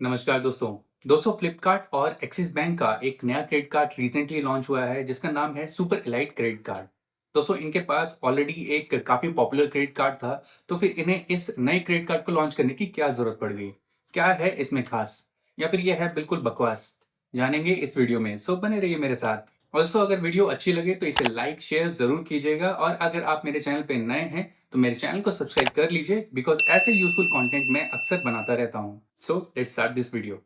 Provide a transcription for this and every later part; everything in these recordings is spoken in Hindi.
नमस्कार दोस्तों फ्लिपकार्ट और एक्सिस बैंक का एक नया क्रेडिट कार्ड रिसेंटली लॉन्च हुआ है जिसका नाम है सुपर एलाइट क्रेडिट कार्ड। दोस्तों इनके पास ऑलरेडी एक काफ़ी पॉपुलर क्रेडिट कार्ड था, तो फिर इन्हें इस नए क्रेडिट कार्ड को लॉन्च करने की क्या ज़रूरत पड़ गई? क्या है इसमें खास? या फिर ये है बिल्कुल बकवास? जानेंगे इस वीडियो में, सो बने रहिए मेरे साथ। और दोस्तों अगर वीडियो अच्छी लगे तो इसे लाइक शेयर ज़रूर कीजिएगा, और अगर आप मेरे चैनल पे नए हैं तो मेरे चैनल को सब्सक्राइब कर लीजिए, बिकॉज़ ऐसे यूज़फुल कंटेंट मैं अक्सर बनाता रहता हूँ। So let's start this video.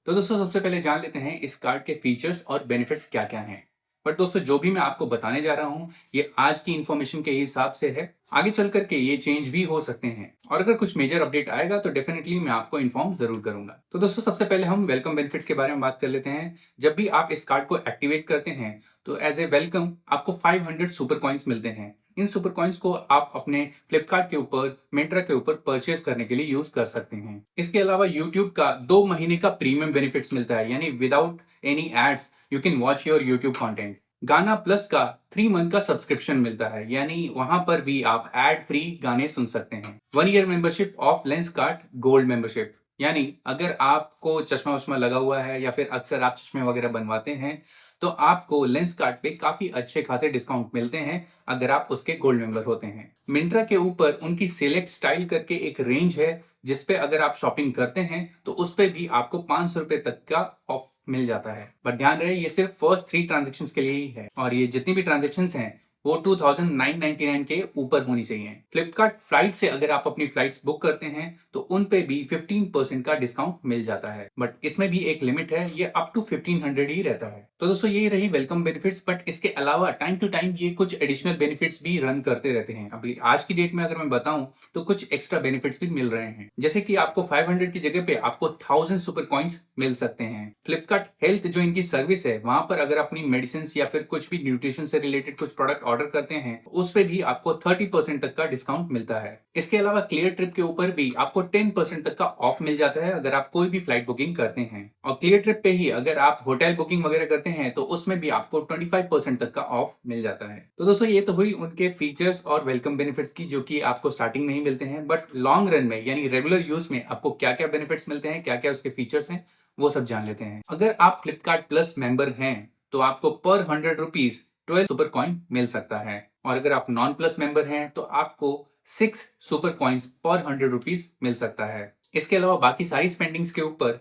तो दोस्तों सबसे पहले जान लेते हैं इस कार्ड के फीचर्स और बेनिफिट्स क्या-क्या हैं। बट दोस्तों जो भी मैं आपको बताने जा रहा हूँ, ये आज की इन्फॉर्मेशन के हिसाब से है। आगे चल कर के ये चेंज भी हो सकते हैं, और अगर कुछ मेजर अपडेट आएगा तो डेफिनिटली मैं आपको इन्फॉर्म ज़रूर करूँगा। तो दोस्तों सबसे पहले हम वेलकम बेनिफिट्स के बारे में बात कर लेते हैं। जब भी आप इस कार्ड को एक्टिवेट करते हैं, तो एज़ ए वेलकम आपको 500 सुपर कॉइन्स मिलते हैं। इन सुपर कॉइन्स को आप अपने फ्लिपकार्ट के ऊपर, मिंत्रा के ऊपर परचेज करने के लिए यूज कर सकते हैं। इसके अलावा यूट्यूब का 2 महीने का प्रीमियम बेनिफिट्स मिलता है, यानी without any ads you can watch your YouTube content. Gaana plus का 3 मंथ का सब्सक्रिप्शन मिलता है, यानी वहां पर भी आप एड फ्री गाने सुन सकते हैं। 1 year membership of Lenskart gold membership, यानी अगर आपको चश्मा वश्मा लगा हुआ है या फिर अक्सर आप चश्मे वगैरह बनवाते हैं, तो आपको लेंसकार्ट पे काफी अच्छे खासे डिस्काउंट मिलते हैं अगर आप उसके गोल्ड मेंबर होते हैं। मिंत्रा के ऊपर उनकी सिलेक्ट स्टाइल करके एक रेंज है, जिस पे अगर आप शॉपिंग करते हैं तो उस पे भी आपको 500 रुपए तक का ऑफ मिल जाता है। बट ध्यान रहे ये सिर्फ फर्स्ट 3 ट्रांजेक्शंस के लिए ही है, और ये जितनी भी ट्रांजेक्शंस हैं वो 2999 के ऊपर होनी चाहिए। फ्लिपकार्ट फ्लाइट से अगर आप अपनी फ्लाइट्स बुक करते हैं तो उन पे भी 15% का डिस्काउंट मिल जाता है, बट इसमें भी एक लिमिट है, ये अप टू 1500 ही रहता है। तो दोस्तों ये रही वेलकम बेनिफिट्स, बट इसके अलावा टाइम टू टाइम ये कुछ एडिशनल बेनिफिट्स भी रन करते रहते हैं। अभी आज की डेट में अगर मैं बताऊं तो कुछ एक्स्ट्रा बेनिफिट्स भी मिल रहे हैं, जैसे कि आपको 500 की जगह पे आपको 1000 सुपर कॉइन्स मिल सकते हैं। फ्लिपकार्ट हेल्थ जो इनकी सर्विस है, वहां पर अगर अपनी मेडिसिन या फिर कुछ भी न्यूट्रिशन से रिलेटेड कुछ प्रोडक्ट ऑर्डर करते हैं, उस पे भी आपको 30% तक का डिस्काउंट मिलता है। इसके अलावा क्लियर ट्रिप के ऊपर भी आपको 10% तक का ऑफ मिल जाता है अगर आप कोई भी फ्लाइट बुकिंग करते हैं। और क्लियर ट्रिप पे ही अगर आप होटल बुकिंग वगैरह करते हैं तो उसमें भी आपको 25% तक का ऑफ मिल जाता है। तो दोस्तों ये तो हुई उनके फीचर्स और वेलकम बेनिफिट्स की, जो कि आपको स्टार्टिंग में ही मिलते हैं, बट लॉन्ग रन में यानी रेगुलर यूज में आपको क्या क्या बेनिफिट्स मिलते हैं, क्या क्या उसके फीचर्स हैं, वो सब जान लेते हैं। अगर आप फ्लिपकार्ट प्लस मेंबर हैं तो आपको पर 100 रुपीज 12 सुपर कॉइन मिल सकता है, और अगर आप नॉन प्लस मेंबर हैं तो आपको 6 सुपर कॉइन्स पर 100 रुपीज मिल सकता है। इसके अलावा बाकी सारी स्पेंडिंग्स के ऊपर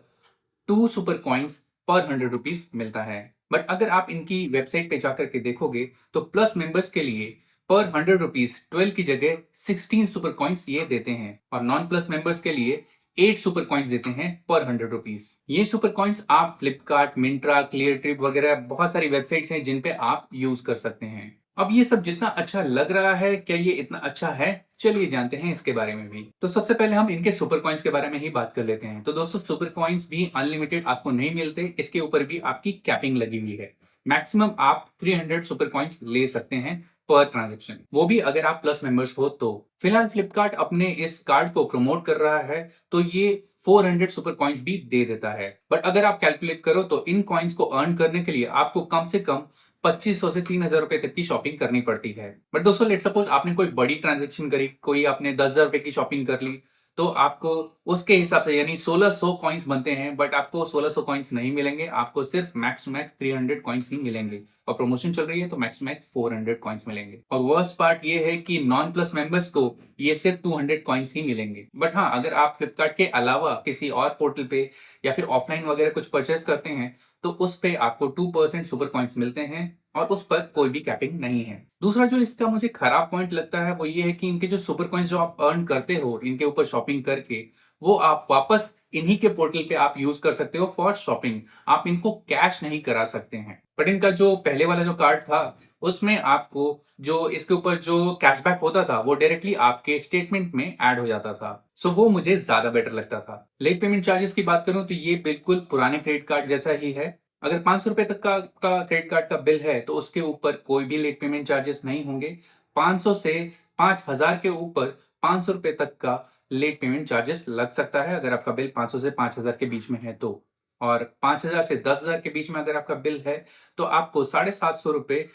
2 सुपर कॉइन्स पर 100 रुपीज मिलता है। बट अगर आप इनकी वेबसाइट पे जाकर के देखोगे तो प्लस मेंबर्स के लिए पर 100 रुपीज 12 की जगह 16 सुपर कॉइन्स ये देते हैं, और नॉन प्लस मेंबर्स के लिए 8 सुपर कॉइन्स देते हैं पर 100 रुपीज। ये सुपर कॉइन्स आप फ्लिपकार्ट, मिंत्रा, क्लियर ट्रिप वगैरह बहुत सारी वेबसाइट्स हैं जिन पे आप यूज कर सकते हैं। अब ये सब जितना अच्छा लग रहा है, क्या ये इतना अच्छा है? चलिए जानते हैं इसके बारे में भी। तो सबसे पहले हम इनके सुपर कॉइन्स के बारे में ही बात कर लेते हैं। तो दोस्तों सुपर कॉइन्स भी अनलिमिटेड आपको नहीं मिलते, इसके ऊपर भी आपकी कैपिंग लगी हुई है। मैक्सिमम आप 300 सुपर कॉइन्स ले सकते हैं पर ट्रांजेक्शन, वो भी अगर आप प्लस मेंबर्स हो तो। फिलहाल फ्लिपकार्ट अपने इस कार्ड को प्रमोट कर रहा है तो ये 400 सुपर कॉइन्स भी दे देता है। बट अगर आप कैलकुलेट करो तो इन कॉइन्स को अर्न करने के लिए आपको कम से कम 2500 से 3000 रुपए तक की शॉपिंग करनी पड़ती है। बट दोस्तों लेट सपोज आपने कोई बड़ी ट्रांजेक्शन करी, कोई आपने 10,000 रुपए की शॉपिंग कर ली, तो आपको उसके हिसाब से यानी 1600 कॉइन्स बनते हैं, बट आपको 1600 कॉइन्स नहीं मिलेंगे, आपको सिर्फ मैक्स टू मैक्स 300 कॉइन्स ही मिलेंगे, और प्रमोशन चल रही है तो मैक्स टू मैक्स 400 कॉइन्स मिलेंगे। और वर्स्ट पार्ट ये है कि नॉन प्लस मेंबर्स को ये सिर्फ 200 कॉइन्स ही मिलेंगे। बट हाँ, अगर आप फ्लिपकार्ट के अलावा किसी और पोर्टल पे या फिर ऑफलाइन वगैरह कुछ परचेस करते हैं तो उस पे आपको 2% सुपर कॉइन्स मिलते हैं, और उस पर कोई भी कैपिंग नहीं है। दूसरा जो इसका मुझे खराब पॉइंट लगता है वो ये है कि इनके जो सुपर कॉइन्स जो आप अर्न करते हो इनके ऊपर शॉपिंग करके, वो आप वापस इन्हीं के पोर्टल पे आप यूज कर सकते हो फॉर शॉपिंग। आप इनको कैश नहीं करा सकते हैं। बट इनका जो पहले वाला जो कार्ड था उसमें आपको जो इसके ऊपर जो कैशबैक होता था वो डायरेक्टली आपके स्टेटमेंट में ऐड हो जाता था। सो वो मुझे ज्यादा बेटर लगता था। लेट पेमेंट चार्जेस की बात करूं तो ये बिल्कुल पुराने क्रेडिट कार्ड जैसा ही है। अगर 500 रुपए तक का क्रेडिट कार्ड का बिल है तो उसके ऊपर कोई भी लेट पेमेंट चार्जेस नहीं होंगे। 500 से 5000 के ऊपर 500 रुपए तक का लेट पेमेंट चार्जेस लग सकता है अगर आपका बिल 500 से 5000 के बीच में है तो। और 5000 से 10000 के बीच में अगर आपका बिल है तो आपको 750 रुपए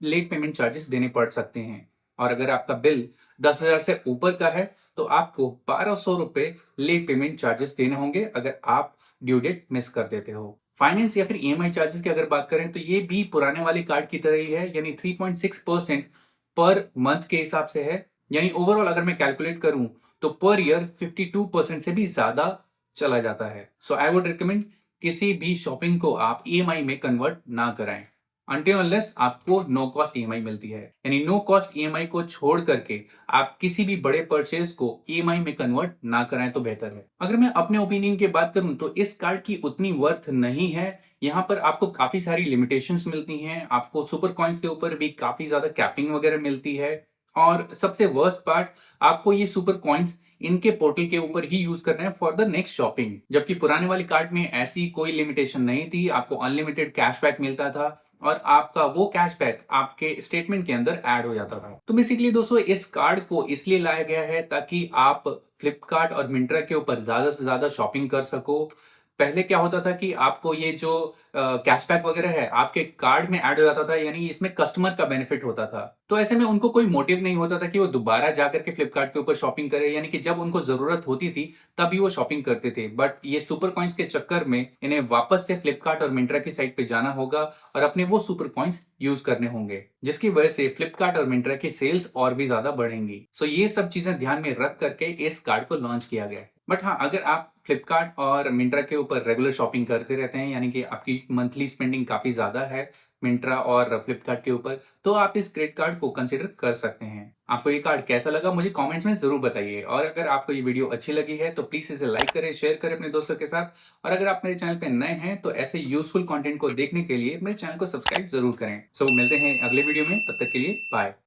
लेट पेमेंट चार्जेस देने पड़ सकते हैं। और अगर आपका बिल 10,000 से ऊपर का है तो आपको 1200 रुपए लेट पेमेंट चार्जेस देने होंगे अगर आप ड्यू डेट मिस कर देते हो। फाइनेंस या फिर ईएमआई चार्जेस की अगर बात करें तो ये भी पुराने वाली कार्ड की तरह ही है, यानी 3.6% पर मंथ के हिसाब से है। यानी ओवरऑल अगर मैं कैलकुलेट करूं तो पर ईयर 52% से भी ज्यादा चला जाता है। सो आई वुड रिकमेंड किसी भी शॉपिंग को आप ईएमआई में कन्वर्ट ना कराएं अनटिल अनलेस आपको नो कॉस्ट ईएमआई मिलती है। यानी नो कॉस्ट ईएमआई को छोड़ करके आप किसी भी बड़े परचेज को ईएमआई में कन्वर्ट ना कराएं तो बेहतर है। अगर मैं अपने ओपिनियन की बात करूं तो इस कार्ड की उतनी वर्थ नहीं है। यहाँ पर आपको काफी सारी लिमिटेशंस मिलती हैं, आपको सुपर कॉइन्स के ऊपर भी काफी ज्यादा कैपिंग वगैरह मिलती है, और सबसे वर्स्ट पार्ट, आपको ये सुपर कॉइन्स इनके पोर्टल के ऊपर ही यूज करना है फॉर द नेक्स्ट शॉपिंग। जबकि पुराने वाली कार्ड में ऐसी कोई लिमिटेशन नहीं थी, आपको अनलिमिटेड कैशबैक मिलता था और आपका वो कैशबैक आपके स्टेटमेंट के अंदर ऐड हो जाता था। तो बेसिकली दोस्तों इस कार्ड को इसलिए लाया गया है ताकि आप फ्लिपकार्ट और मिंत्रा के ऊपर ज्यादा से ज्यादा शॉपिंग कर सको। पहले क्या होता था कि आपको ये जो कैशबैक वगैरह है आपके कार्ड में ऐड हो जाता था, यानी इसमें कस्टमर का बेनिफिट होता था। तो ऐसे में उनको कोई मोटिव नहीं होता था कि वो दोबारा जाकर के फ्लिपकार्ट के ऊपर शॉपिंग करे, यानी कि जब उनको जरूरत होती थी तभी वो शॉपिंग करते थे। बट ये सुपर कॉइन्स के चक्कर में इन्हें वापस से फ्लिपकार्ट और मिंत्रा की साइट पे जाना होगा और अपने वो सुपर कॉइन्स यूज करने होंगे, जिसकी वजह से फ्लिपकार्ट और मिंत्रा की सेल्स और भी ज्यादा बढ़ेंगी। सो ये सब चीजें ध्यान में रख करके इस कार्ड को लॉन्च किया गया है। बट हाँ, अगर आप फ्लिपकार्ट और मिंत्रा के ऊपर रेगुलर शॉपिंग करते रहते हैं, यानी कि आपकी मंथली स्पेंडिंग काफी ज्यादा है मिंत्रा और फ्लिपकार्ट के ऊपर, तो आप इस क्रेडिट कार्ड को कंसिडर कर सकते हैं। आपको ये कार्ड कैसा लगा मुझे कमेंट्स में जरूर बताइए, और अगर आपको ये वीडियो अच्छी लगी है तो प्लीज इसे लाइक करें, शेयर करें अपने दोस्तों के साथ। और अगर आप मेरे चैनल पे नए हैं तो ऐसे यूजफुल कंटेंट को देखने के लिए मेरे चैनल को सब्सक्राइब जरूर करें। सो मिलते हैं अगले वीडियो में, तब तक के लिए बाय।